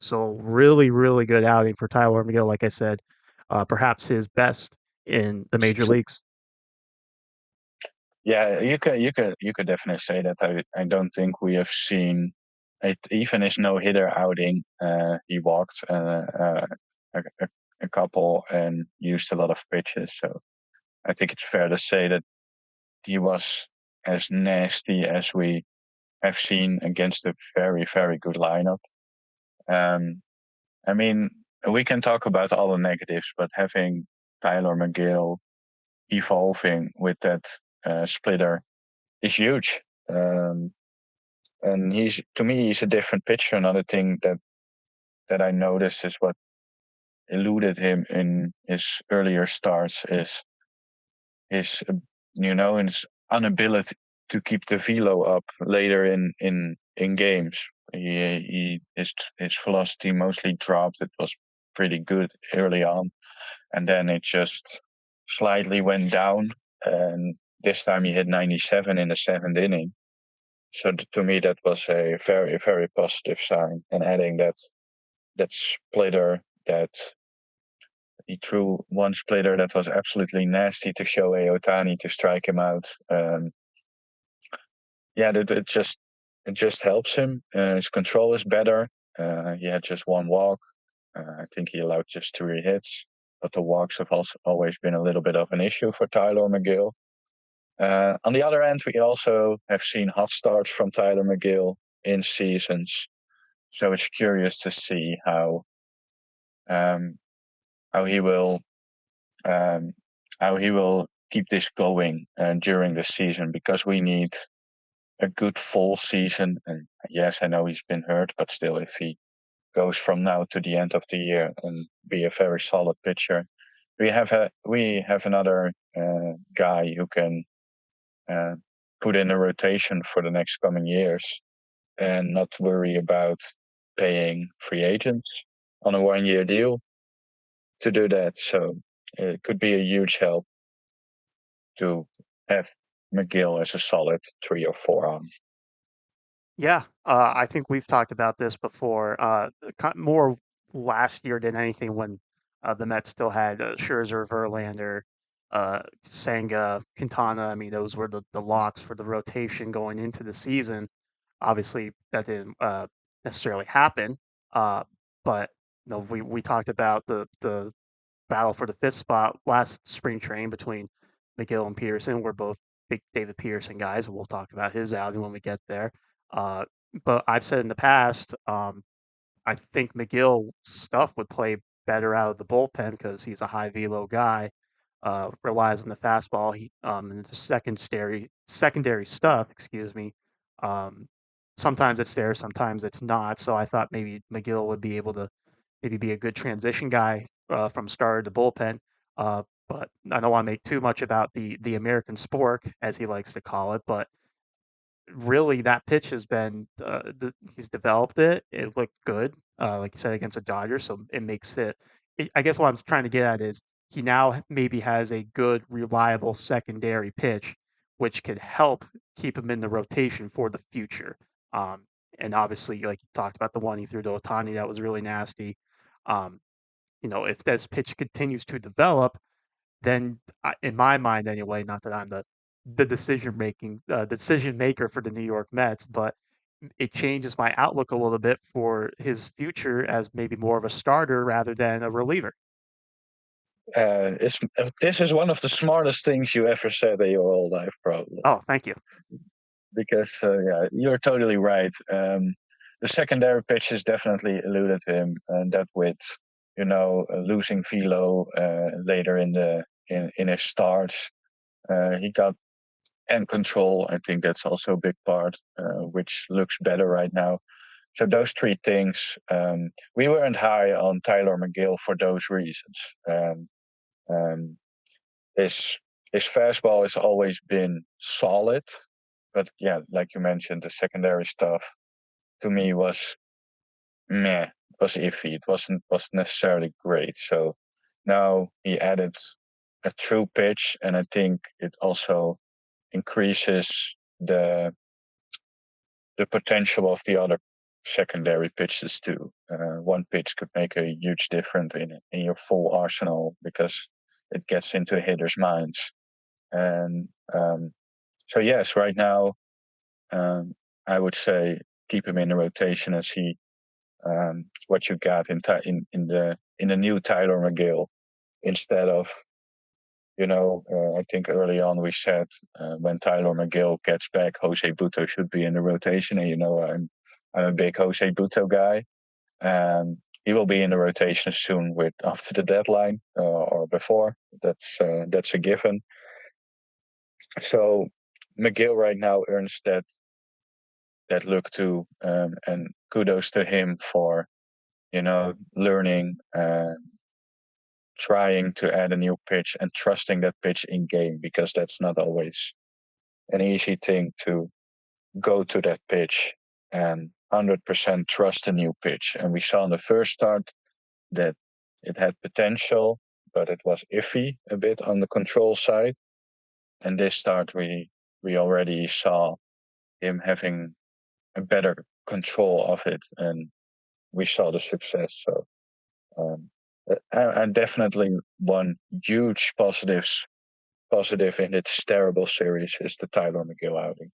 So really, really good outing for Tylor Megill. Like I said, perhaps his best in the major leagues. Yeah, you could definitely say that. I don't think we have seen it, even his no hitter outing. He walked a, a couple and used a lot of pitches. So I think it's fair to say that he was as nasty as we have seen against a very, very good lineup. Um, I mean, we can talk about all the negatives, but having Tyler McGill evolving with that splitter is huge. Um, and he's to me he's a different pitcher. Another thing that I noticed is what eluded him in his earlier starts is his his inability to keep the velo up later in games. His velocity mostly dropped. It was pretty good early on, and then it just slightly went down. And this time he hit 97 in the seventh inning. So to me, that was a very, very positive sign. And adding that splitter that he threw one splitter that was absolutely nasty to show Otani to strike him out. Yeah, it just helps him. His control is better. He had just one walk. I think he allowed just three hits, but the walks have also always been a little bit of an issue for Tylor Megill. On the other end, we also have seen hot starts from Tylor Megill in seasons. So it's curious to see um, how he will um, how he will keep this going during the season because we need a good full season. And yes, I know he's been hurt, but still, if he goes from now to the end of the year and be a very solid pitcher, we have another guy who can uh, put in a rotation for the next coming years and not worry about paying free agents on a 1 year deal to do that. So it could be a huge help to have McGill as a solid 3 or 4 on. Yeah, I think we've talked about this before. More last year than anything when the Mets still had Scherzer, Verlander, Senga, Quintana. I mean, those were the locks for the rotation going into the season. Obviously, that didn't necessarily happen. Uh, but we talked about the battle for the fifth spot last spring training between McGill and Peterson. We're both big David Peterson guys. We'll talk about his outing when we get there. Uh, but I've said in the past, I think McGill stuff would play better out of the bullpen because he's a high velo guy. Relies on the fastball. He and the secondary stuff. Excuse me. Um, sometimes it's there, sometimes it's not. So I thought maybe McGill would be able to maybe be a good transition guy from starter to bullpen. But I don't want to make too much about the American sport, as he likes to call it. But really, that pitch has been he's developed it. It looked good, like you said, against the Dodgers. So it makes I guess what I'm trying to get at is he now maybe has a good, reliable secondary pitch, which could help keep him in the rotation for the future. Um, and obviously, like you talked about the one he threw to Otani, that was really nasty. Um, if this pitch continues to develop, then in my mind anyway, not that I'm the decision maker for the New York Mets, but it changes my outlook a little bit for his future as maybe more of a starter rather than a reliever. This is one of the smartest things you ever said in your whole life, probably. Oh, thank you. Because yeah, you're totally right. The secondary pitches definitely eluded him, and that with losing velo later in his starts, he got end control. I think that's also a big part, which looks better right now. So those three things, we weren't high on Tylor Megill for those reasons. Um, his his fastball has always been solid, but yeah, like you mentioned, the secondary stuff to me was meh, was iffy. It wasn't necessarily great. So now he added a true pitch, and I think it also increases the potential of the other secondary pitches too. One pitch could make a huge difference in your full arsenal because it gets into hitters' minds. And so yes, right now I would say keep him in the rotation and see what you got in the new Tylor Megill instead of I think early on we said when Tylor Megill gets back, Jose Butto should be in the rotation, and I'm a big Jose Butto guy. He will be in the rotation soon with after the deadline or before. That's a given. So McGill right now earns that look too, and kudos to him for learning, trying to add a new pitch and trusting that pitch in game because that's not always an easy thing to go to that pitch and 100% trust a new pitch. And we saw in the first start that it had potential, but it was iffy a bit on the control side. And this start, we already saw him having a better control of it, and we saw the success. So, and definitely one huge positive in this terrible series is the Tylor Megill outing.